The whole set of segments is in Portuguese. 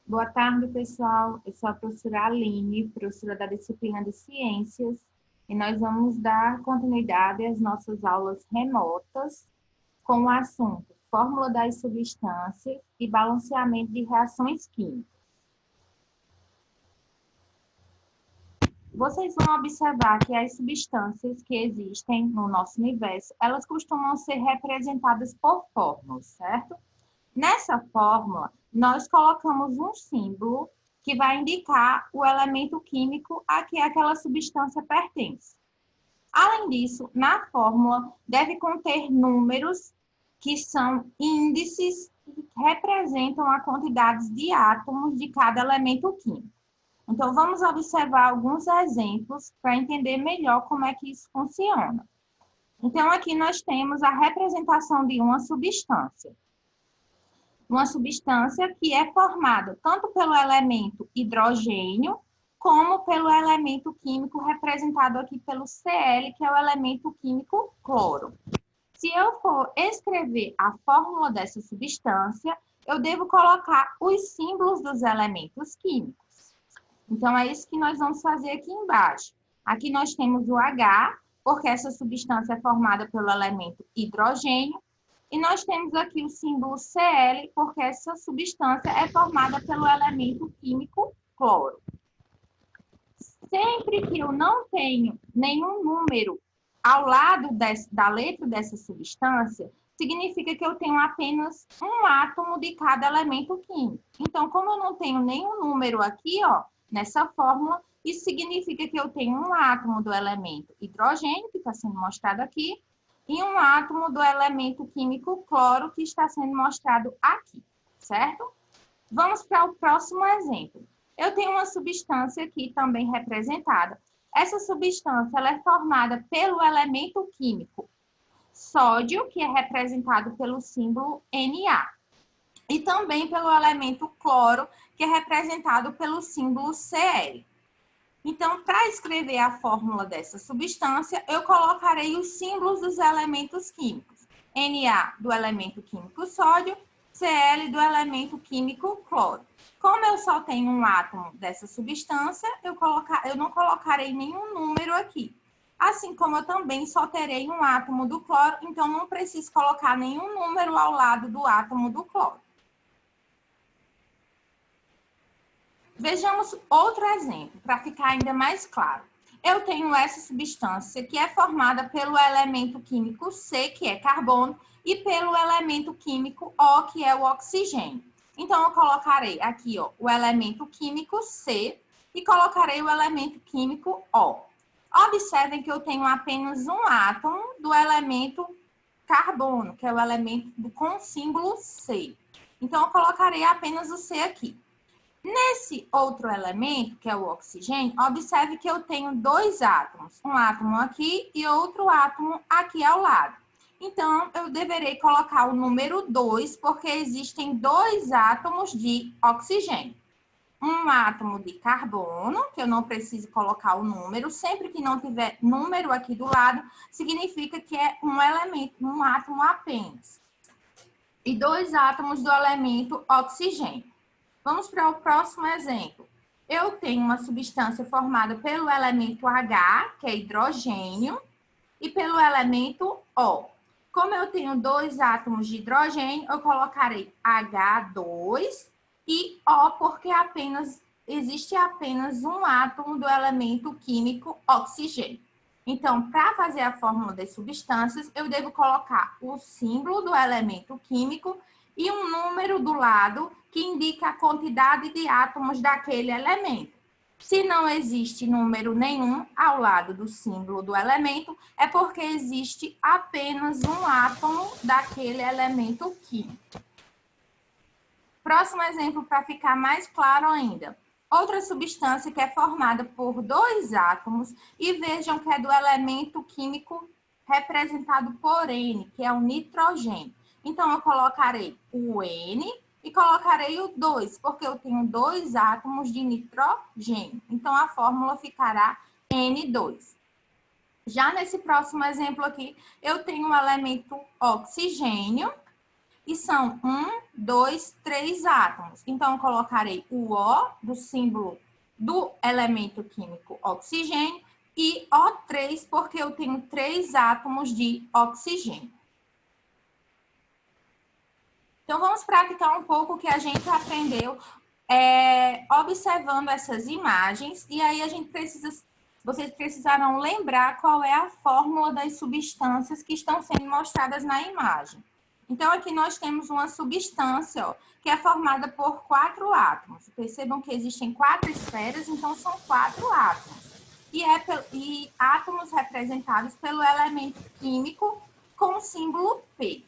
Boa tarde, pessoal. Eu sou a professora Aline, professora da disciplina de Ciências, e nós vamos dar continuidade às nossas aulas remotas com o assunto Fórmula das substâncias e balanceamento de reações químicas. Vocês vão observar que as substâncias que existem no nosso universo, elas costumam ser representadas por fórmulas, certo? Nessa fórmula, nós colocamos um símbolo que vai indicar o elemento químico a que aquela substância pertence. Além disso, na fórmula deve conter números que são índices que representam a quantidade de átomos de cada elemento químico. Então, vamos observar alguns exemplos para entender melhor como é que isso funciona. Então, aqui nós temos a representação de uma substância. Uma substância que é formada tanto pelo elemento hidrogênio, como pelo elemento químico representado aqui pelo Cl, que é o elemento químico cloro. Se eu for escrever a fórmula dessa substância, eu devo colocar os símbolos dos elementos químicos. Então, é isso que nós vamos fazer aqui embaixo. Aqui nós temos o H, porque essa substância é formada pelo elemento hidrogênio. E nós temos aqui o símbolo Cl, porque essa substância é formada pelo elemento químico cloro. Sempre que eu não tenho nenhum número ao lado da letra dessa substância, significa que eu tenho apenas um átomo de cada elemento químico. Então, como eu não tenho nenhum número aqui, ó, nessa fórmula, isso significa que eu tenho um átomo do elemento hidrogênio, que está sendo mostrado aqui, e um átomo do elemento químico cloro, que está sendo mostrado aqui, certo? Vamos para o próximo exemplo. Eu tenho uma substância aqui também representada. Essa substância ela é formada pelo elemento químico sódio, que é representado pelo símbolo Na. E também pelo elemento cloro, que é representado pelo símbolo Cl. Então, para escrever a fórmula dessa substância, eu colocarei os símbolos dos elementos químicos. Na do elemento químico sódio, Cl do elemento químico cloro. Como eu só tenho um átomo dessa substância, eu não colocarei nenhum número aqui. Assim como eu também só terei um átomo do cloro, então não preciso colocar nenhum número ao lado do átomo do cloro. Vejamos outro exemplo, para ficar ainda mais claro. Eu tenho essa substância que é formada pelo elemento químico C, que é carbono, e pelo elemento químico O, que é o oxigênio. Então, eu colocarei aqui ó, o elemento químico C e colocarei o elemento químico O. Observem que eu tenho apenas um átomo do elemento carbono, que é o elemento com o símbolo C. Então, eu colocarei apenas o C aqui. Nesse outro elemento, que é o oxigênio, observe que eu tenho dois átomos. Um átomo aqui e outro átomo aqui ao lado. Então, eu deverei colocar o número 2, porque existem dois átomos de oxigênio. Um átomo de carbono, que eu não preciso colocar o número. Sempre que não tiver número aqui do lado, significa que é um elemento, um átomo apenas. E dois átomos do elemento oxigênio. Vamos para o próximo exemplo. Eu tenho uma substância formada pelo elemento H, que é hidrogênio, e pelo elemento O. Como eu tenho dois átomos de hidrogênio, eu colocarei H2 e O, porque existe apenas um átomo do elemento químico oxigênio. Então, para fazer a fórmula das substâncias, eu devo colocar o símbolo do elemento químico e um número do lado que indica a quantidade de átomos daquele elemento. Se não existe número nenhum ao lado do símbolo do elemento, é porque existe apenas um átomo daquele elemento químico. Próximo exemplo para ficar mais claro ainda. Outra substância que é formada por dois átomos e vejam que é do elemento químico representado por N, que é o nitrogênio. Então, eu colocarei o N e colocarei o 2, porque eu tenho dois átomos de nitrogênio. Então, a fórmula ficará N2. Já nesse próximo exemplo aqui, eu tenho o elemento oxigênio e são 1, 2, 3 átomos. Então, eu colocarei o O do símbolo do elemento químico oxigênio e O3, porque eu tenho 3 átomos de oxigênio. Então, vamos praticar um pouco o que a gente aprendeu observando essas imagens. E aí, vocês precisarão lembrar qual é a fórmula das substâncias que estão sendo mostradas na imagem. Então, aqui nós temos uma substância, ó, que é formada por 4 átomos. Percebam que existem 4 esferas, então são 4 átomos. E átomos representados pelo elemento químico com o símbolo P.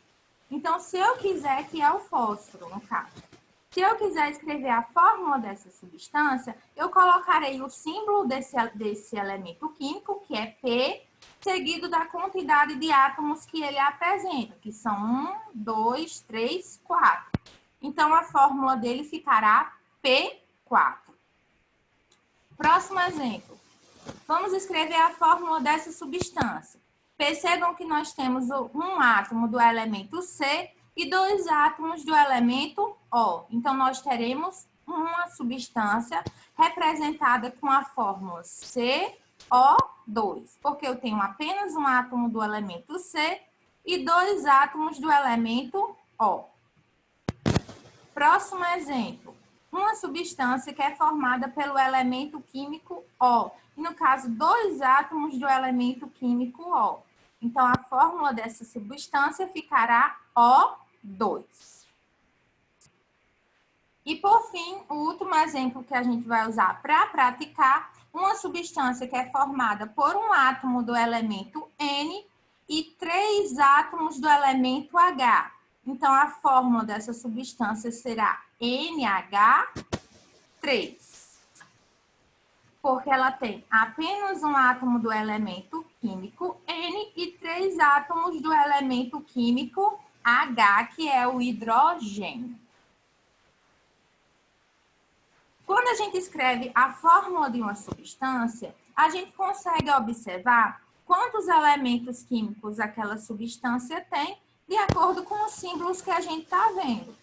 Então, se eu quiser, que é o fósforo, no caso. Se eu quiser escrever a fórmula dessa substância, eu colocarei o símbolo desse elemento químico, que é P, seguido da quantidade de átomos que ele apresenta, que são 1, 2, 3, 4. Então, a fórmula dele ficará P4. Próximo exemplo. Vamos escrever a fórmula dessa substância. Percebam que nós temos um átomo do elemento C e 2 átomos do elemento O. Então, nós teremos uma substância representada com a fórmula CO2, porque eu tenho apenas um átomo do elemento C e 2 átomos do elemento O. Próximo exemplo. Uma substância que é formada pelo elemento químico O. E, no caso, 2 átomos do elemento químico O. Então, a fórmula dessa substância ficará O2. E, por fim, o último exemplo que a gente vai usar para praticar, uma substância que é formada por um átomo do elemento N e 3 átomos do elemento H. Então, a fórmula dessa substância será NH3. Porque ela tem apenas um átomo do elemento químico N e 3 átomos do elemento químico H, que é o hidrogênio. Quando a gente escreve a fórmula de uma substância, a gente consegue observar quantos elementos químicos aquela substância tem, de acordo com os símbolos que a gente está vendo.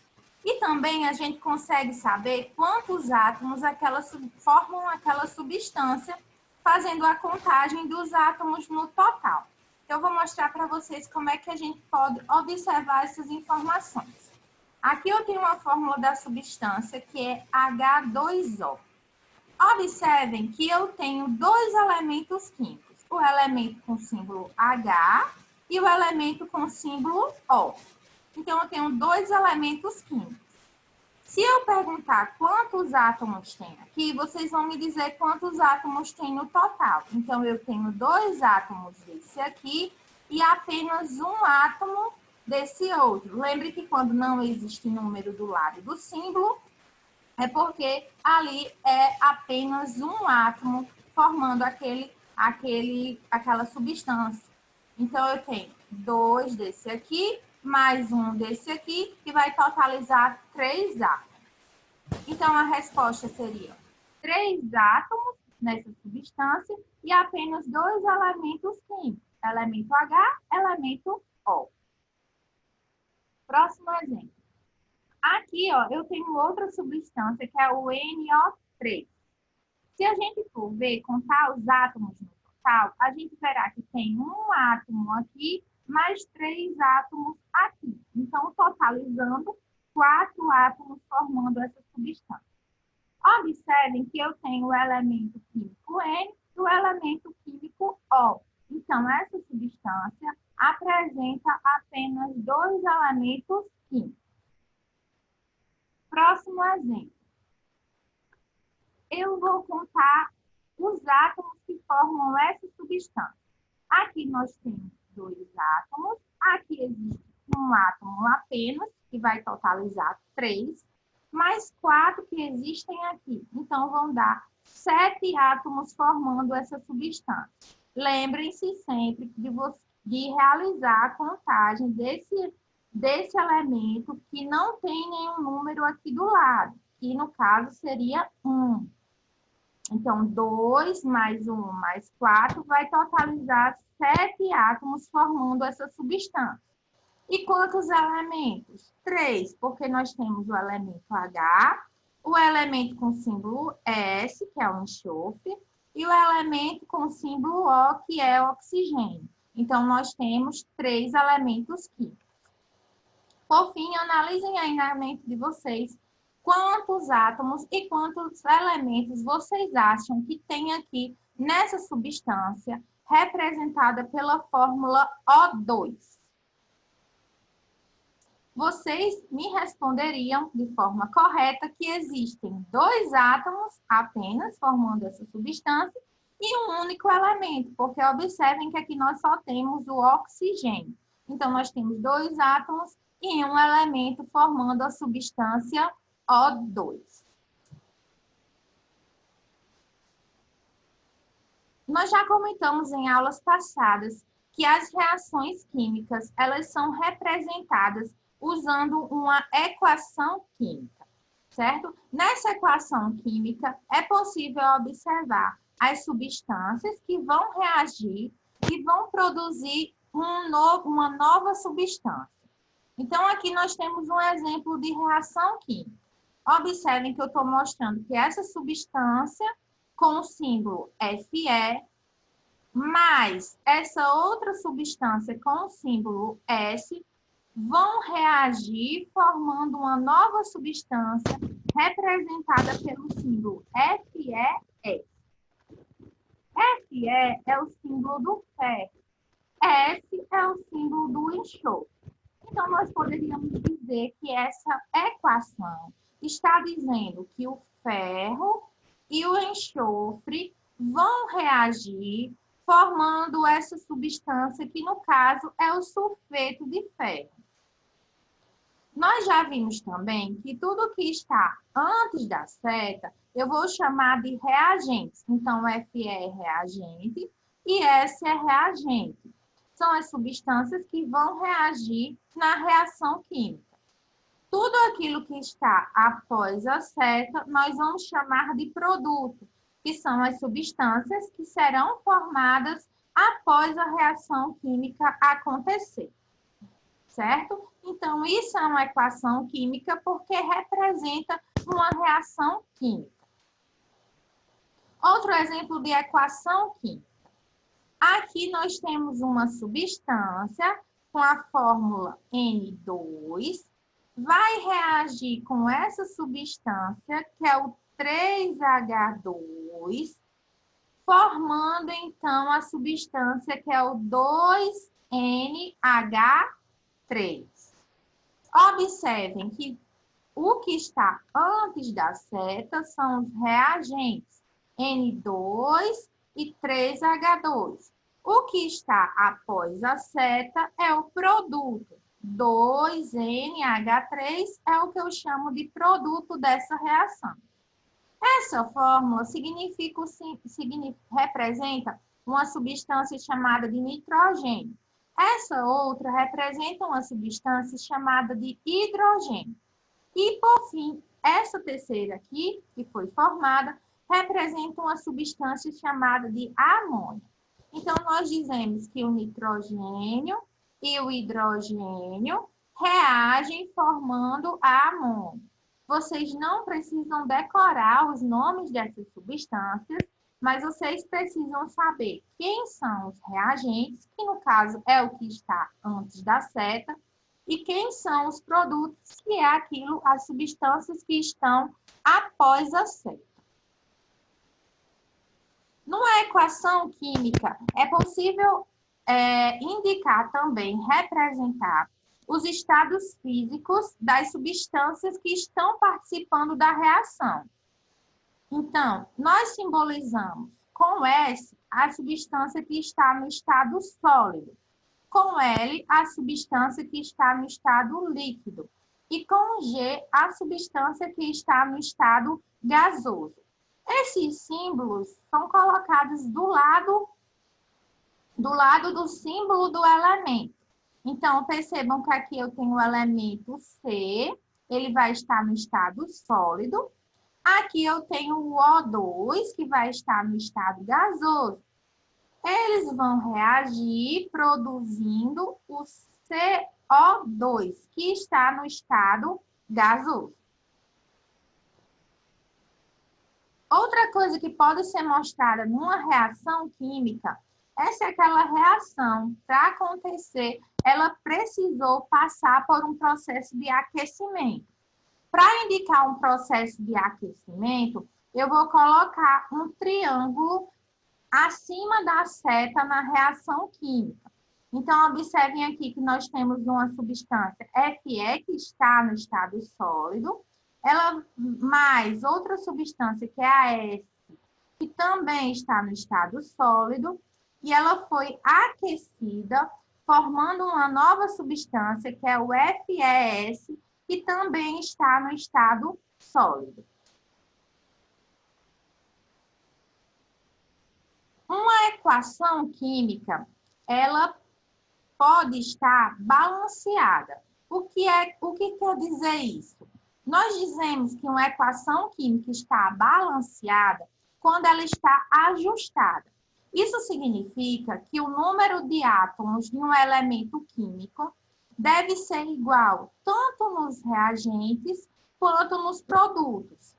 E também a gente consegue saber quantos átomos formam aquela substância, fazendo a contagem dos átomos no total. Eu vou mostrar para vocês como é que a gente pode observar essas informações. Aqui eu tenho uma fórmula da substância que é H2O. Observem que eu tenho 2 elementos químicos, o elemento com símbolo H e o elemento com símbolo O. Então, eu tenho 2 elementos químicos. Se eu perguntar quantos átomos tem aqui, vocês vão me dizer quantos átomos tem no total. Então, eu tenho 2 átomos desse aqui e apenas um átomo desse outro. Lembre que quando não existe número do lado do símbolo, é porque ali é apenas um átomo formando aquela substância. Então, eu tenho 2 desse aqui, mais um desse aqui, que vai totalizar 3 átomos. Então, a resposta seria 3 átomos nessa substância e apenas 2 elementos químicos, elemento H, elemento O. Próximo exemplo. Aqui, ó, eu tenho outra substância, que é o NO3. Se a gente for ver, contar os átomos no total, a gente verá que tem um átomo aqui, mais 3 átomos aqui. Então, totalizando 4 átomos formando essa substância. Observem que eu tenho o elemento químico N e o elemento químico O. Então, essa substância apresenta apenas 2 elementos químicos. Próximo exemplo. Eu vou contar os átomos que formam essa substância. Aqui nós temos 2 átomos, aqui existe um átomo apenas, que vai totalizar 3, mais 4 que existem aqui. Então, vão dar 7 átomos formando essa substância. Lembrem-se sempre de realizar a contagem desse elemento que não tem nenhum número aqui do lado, que no caso seria 1. Então, 2 mais 1 mais 4 vai totalizar 7 átomos formando essa substância. E quantos elementos? 3, porque nós temos o elemento H, o elemento com símbolo S, que é o enxofre, e o elemento com símbolo O, que é o oxigênio. Então, nós temos 3 elementos químicos. Por fim, analisem aí na mente de vocês quantos átomos e quantos elementos vocês acham que tem aqui nessa substância representada pela fórmula O2. Vocês me responderiam de forma correta que existem 2 átomos apenas formando essa substância e um único elemento, porque observem que aqui nós só temos o oxigênio. Então, nós temos 2 átomos e um elemento formando a substância O2. Nós já comentamos em aulas passadas que as reações químicas, elas são representadas usando uma equação química, certo? Nessa equação química, é possível observar as substâncias que vão reagir e vão produzir uma nova substância. Então, aqui nós temos um exemplo de reação química. Observem que eu estou mostrando que essa substância com o símbolo Fe mais essa outra substância com o símbolo S vão reagir formando uma nova substância representada pelo símbolo FeS. Fe é o símbolo do ferro, S é o símbolo do enxofre. Então, nós poderíamos dizer que essa equação está dizendo que o ferro e o enxofre vão reagir formando essa substância que, no caso, é o sulfeto de ferro. Nós já vimos também que tudo que está antes da seta, eu vou chamar de reagentes. Então, Fe é reagente e S é reagente. São as substâncias que vão reagir na reação química. Tudo aquilo que está após a seta, nós vamos chamar de produto, que são as substâncias que serão formadas após a reação química acontecer, certo? Então, isso é uma equação química porque representa uma reação química. Outro exemplo de equação química. Aqui nós temos uma substância com a fórmula N2, vai reagir com essa substância, que é o 3H2, formando então a substância que é o 2NH3. Observem que o que está antes da seta são os reagentes N2 e 3H2. O que está após a seta é o produto. 2NH3 é o que eu chamo de produto dessa reação. Essa fórmula representa uma substância chamada de nitrogênio. Essa outra representa uma substância chamada de hidrogênio. E, por fim, essa terceira aqui, que foi formada, representa uma substância chamada de amônia. Então, nós dizemos que o nitrogênio e o hidrogênio reagem formando a amônia. Vocês não precisam decorar os nomes dessas substâncias, mas vocês precisam saber quem são os reagentes, que no caso é o que está antes da seta, e quem são os produtos, que é aquilo, as substâncias que estão após a seta. Numa equação química, é possível indicar também, representar os estados físicos das substâncias que estão participando da reação. Então, nós simbolizamos com S a substância que está no estado sólido, com L a substância que está no estado líquido e com G a substância que está no estado gasoso. Esses símbolos são colocados do lado do símbolo do elemento. Então, percebam que aqui eu tenho o elemento C, ele vai estar no estado sólido. Aqui eu tenho o O2, que vai estar no estado gasoso. Eles vão reagir produzindo o O2, que está no estado gasoso. Outra coisa que pode ser mostrada numa reação química é se aquela reação, para acontecer, ela precisou passar por um processo de aquecimento. Para indicar um processo de aquecimento, eu vou colocar um triângulo acima da seta na reação química. Então, observem aqui que nós temos uma substância Fe, que está no estado sólido, ela mais outra substância, que é a S, que também está no estado sólido, e ela foi aquecida, formando uma nova substância, que é o FeS, que também está no estado sólido. Uma equação química, ela pode estar balanceada. O que quer dizer isso? Nós dizemos que uma equação química está balanceada quando ela está ajustada. Isso significa que o número de átomos de um elemento químico deve ser igual tanto nos reagentes quanto nos produtos.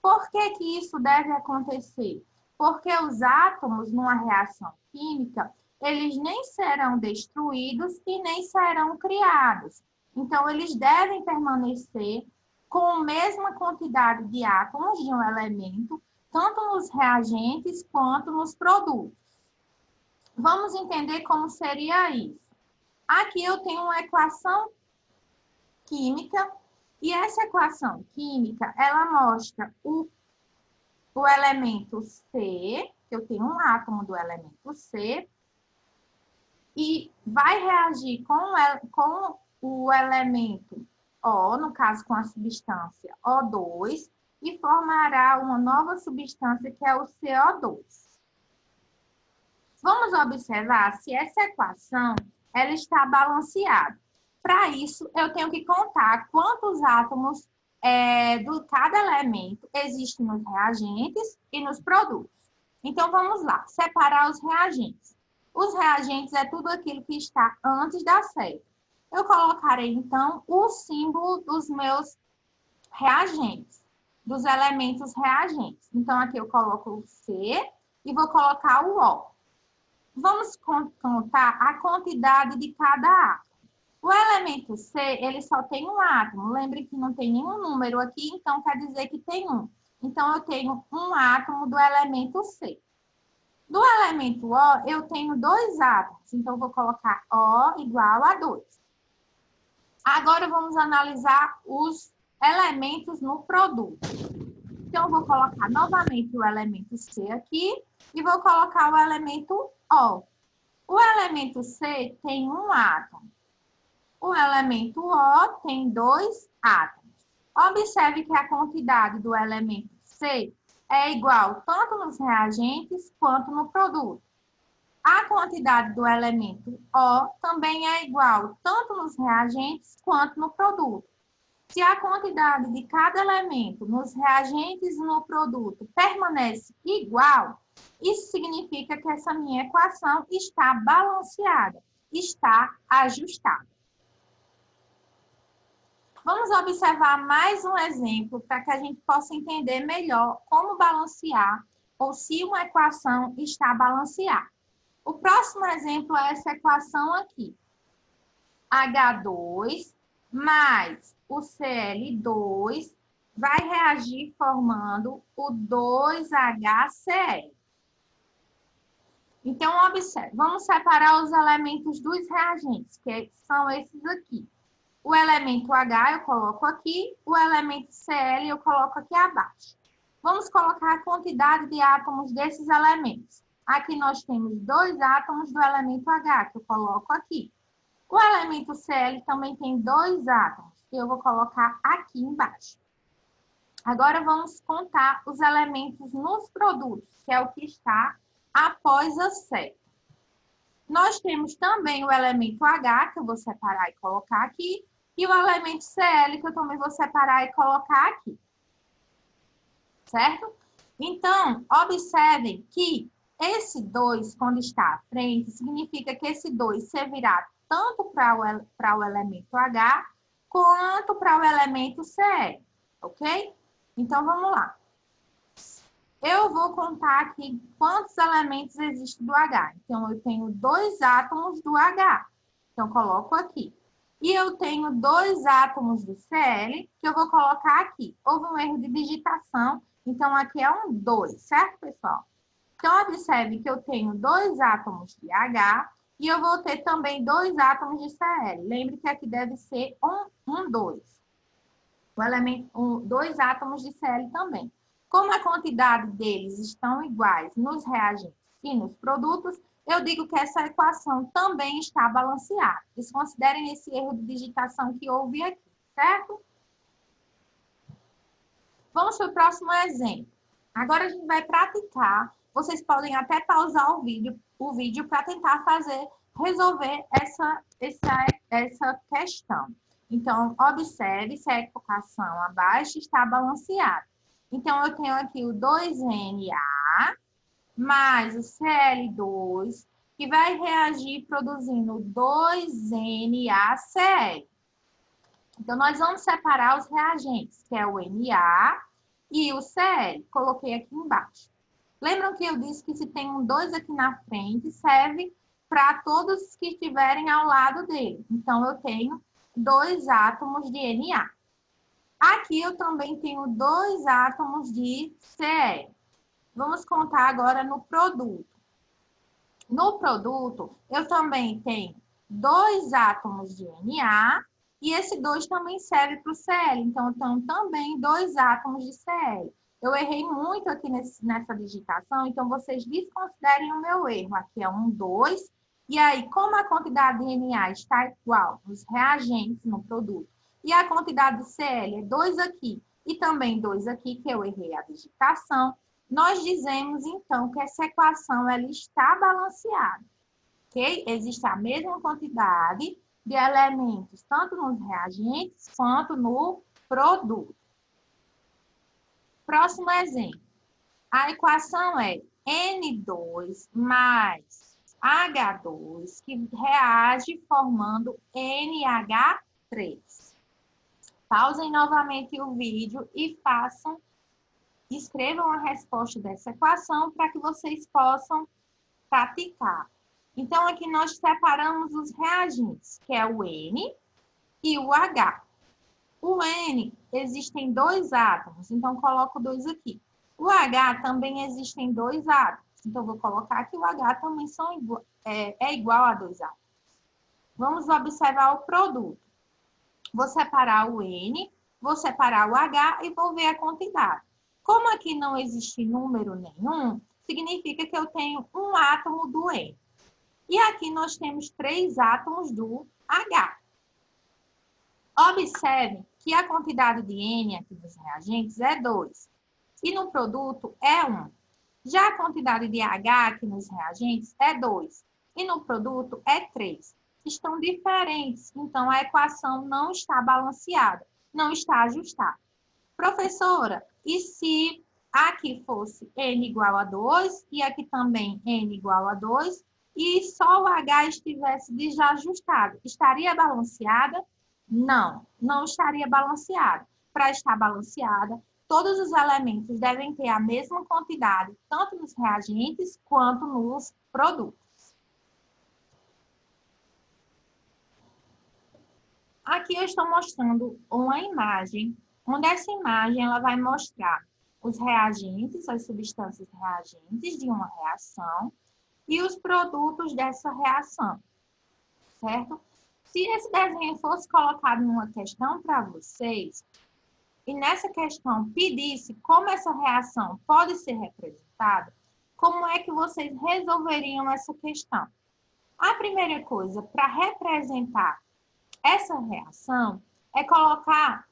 Por que que isso deve acontecer? Porque os átomos, numa reação química, eles nem serão destruídos e nem serão criados. Então, eles devem permanecer com a mesma quantidade de átomos de um elemento, tanto nos reagentes quanto nos produtos. Vamos entender como seria isso. Aqui eu tenho uma equação química, e essa equação química, ela mostra o elemento C, eu tenho um átomo do elemento C, e vai reagir com o elemento O, no caso com a substância O2, e formará uma nova substância que é o CO2. Vamos observar se essa equação ela está balanceada. Para isso, eu tenho que contar quantos átomos de cada elemento existem nos reagentes e nos produtos. Então, vamos lá, separar os reagentes. Os reagentes é tudo aquilo que está antes da seta. Eu colocarei, então, o símbolo dos meus reagentes, dos elementos reagentes. Então, aqui eu coloco o C e vou colocar o O. Vamos contar a quantidade de cada átomo. O elemento C, ele só tem um átomo. Lembre que não tem nenhum número aqui, então quer dizer que tem um. Então, eu tenho um átomo do elemento C. Do elemento O, eu tenho 2 átomos. Então, eu vou colocar O igual a 2. Agora, vamos analisar os elementos no produto. Então, eu vou colocar novamente o elemento C aqui e vou colocar o elemento O. O elemento C tem um átomo. O elemento O tem 2 átomos. Observe que a quantidade do elemento C é igual tanto nos reagentes quanto no produto. A quantidade do elemento O também é igual tanto nos reagentes quanto no produto. Se a quantidade de cada elemento nos reagentes e no produto permanece igual, isso significa que essa minha equação está balanceada, está ajustada. Vamos observar mais um exemplo para que a gente possa entender melhor como balancear ou se uma equação está balanceada. O próximo exemplo é essa equação aqui. H2 mais o Cl2 vai reagir formando o 2HCl. Então, observe, vamos separar os elementos dos reagentes, que são esses aqui. O elemento H eu coloco aqui, o elemento Cl eu coloco aqui abaixo. Vamos colocar a quantidade de átomos desses elementos. Aqui nós temos 2 átomos do elemento H, que eu coloco aqui. O elemento Cl também tem 2 átomos, que eu vou colocar aqui embaixo. Agora vamos contar os elementos nos produtos, que é o que está após a seta. Nós temos também o elemento H, que eu vou separar e colocar aqui, e o elemento Cl, que eu também vou separar e colocar aqui. Certo? Então, observem que esse 2, quando está à frente, significa que esse 2 servirá tanto para o elemento H quanto para o elemento Cl, ok? Então, vamos lá. Eu vou contar aqui quantos elementos existem do H. Então, eu tenho 2 átomos do H. Então, coloco aqui. E eu tenho 2 átomos do Cl, que eu vou colocar aqui. Houve um erro de digitação, então aqui é um 2, certo, pessoal? Então, observe que eu tenho 2 átomos de H e eu vou ter também 2 átomos de Cl. Lembre que aqui deve ser 2. O elemento, 2 átomos de Cl também. Como a quantidade deles estão iguais nos reagentes e nos produtos, eu digo que essa equação também está balanceada. Desconsiderem esse erro de digitação que houve aqui, certo? Vamos para o próximo exemplo. Agora a gente vai praticar. Vocês podem até pausar o vídeo para tentar resolver essa questão. Então, observe se a equação abaixo está balanceada. Então, eu tenho aqui o 2Na mais o Cl2, que vai reagir produzindo 2NaCl. Então, nós vamos separar os reagentes, que é o Na e o Cl. Coloquei aqui embaixo. Lembram que eu disse que se tem um 2 aqui na frente, serve para todos que estiverem ao lado dele. Então, eu tenho 2 átomos de Na. Aqui eu também tenho 2 átomos de Cl. Vamos contar agora no produto. No produto, eu também tenho 2 átomos de Na e esse 2 também serve para o Cl. Então, eu tenho também 2 átomos de Cl. Eu errei muito aqui nessa digitação, então vocês desconsiderem o meu erro. Aqui é 2. E aí, como a quantidade de Na está igual nos reagentes no produto e a quantidade de Cl é 2 aqui e também 2 aqui, que eu errei a digitação, nós dizemos, então, que essa equação ela está balanceada, ok? Existe a mesma quantidade de elementos, tanto nos reagentes quanto no produto. Próximo exemplo. A equação é N2 mais H2, que reage formando NH3. Pausem novamente o vídeo e escrevam a resposta dessa equação para que vocês possam praticar. Então, aqui nós separamos os reagentes, que é o N e o H. O N existem 2 átomos, então coloco 2 aqui. O H também existem 2 átomos, então vou colocar que o H também é igual a 2 átomos. Vamos observar o produto. Vou separar o N, vou separar o H e vou ver a quantidade. Como aqui não existe número nenhum, significa que eu tenho um átomo do N. E aqui nós temos 3 átomos do H. Observe que a quantidade de N aqui dos reagentes é 2. E no produto é 1. Já a quantidade de H aqui nos reagentes é 2. E no produto é 3. Estão diferentes, então a equação não está balanceada, não está ajustada. Professora, e se aqui fosse N igual a 2 e aqui também N igual a 2 e só o H estivesse desajustado, estaria balanceada? Não, não estaria balanceada. Para estar balanceada, todos os elementos devem ter a mesma quantidade, tanto nos reagentes quanto nos produtos. Aqui eu estou mostrando uma imagem, onde essa imagem ela vai mostrar os reagentes, as substâncias reagentes de uma reação e os produtos dessa reação, certo? Se esse desenho fosse colocado numa questão para vocês, e nessa questão pedisse como essa reação pode ser representada, como é que vocês resolveriam essa questão? A primeira coisa, para representar essa reação, é colocar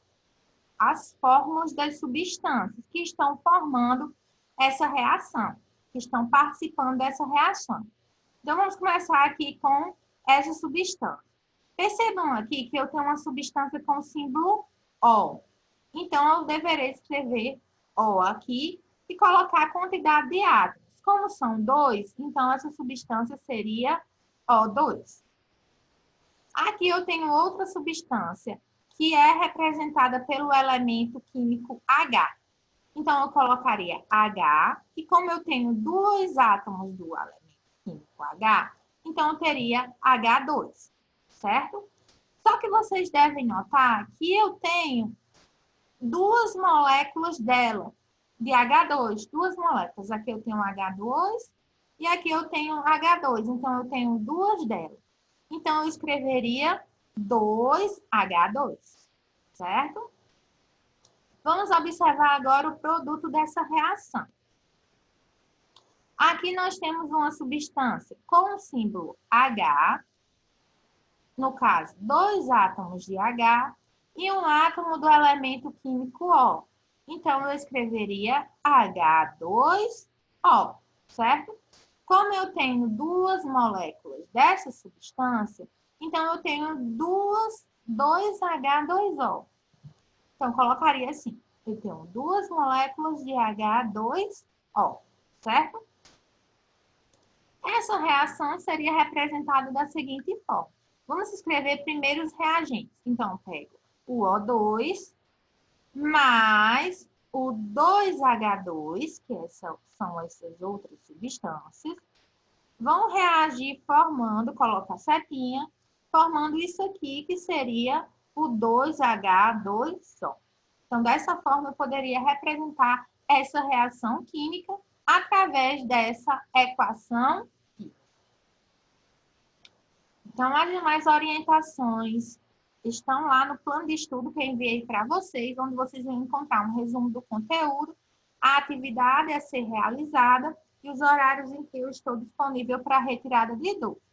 as fórmulas das substâncias que estão formando essa reação, que estão participando dessa reação. Então, vamos começar aqui com essa substância. Percebam aqui que eu tenho uma substância com o símbolo O. Então, eu deverei escrever O aqui e colocar a quantidade de átomos. Como são 2, então essa substância seria O2. Aqui eu tenho outra substância, que é representada pelo elemento químico H. Então, eu colocaria H, e como eu tenho dois átomos do elemento químico H, então eu teria H2, certo? Só que vocês devem notar que eu tenho duas moléculas dela, de H2, duas moléculas. Aqui eu tenho H2 e aqui eu tenho H2, então eu tenho duas delas. Então, eu escreveria 2H2, certo? Vamos observar agora o produto dessa reação. Aqui nós temos uma substância com o símbolo H, no caso, dois átomos de H e um átomo do elemento químico O. Então, eu escreveria H2O, certo? Como eu tenho duas moléculas dessa substância, então eu tenho 2H2O. Então, colocaria assim, eu tenho duas moléculas de H2O, certo? Essa reação seria representada da seguinte forma. Vamos escrever primeiro os reagentes. Então, eu pego o O2 mais o 2H2, que são essas outras substâncias, vão reagir formando, coloca a setinha, formando isso aqui, que seria o 2H2O. Então, dessa forma, eu poderia representar essa reação química através dessa equação química. Então, as demais orientações estão lá no plano de estudo que eu enviei para vocês, onde vocês vão encontrar um resumo do conteúdo, a atividade a ser realizada e os horários em que eu estou disponível para retirada de dúvidas.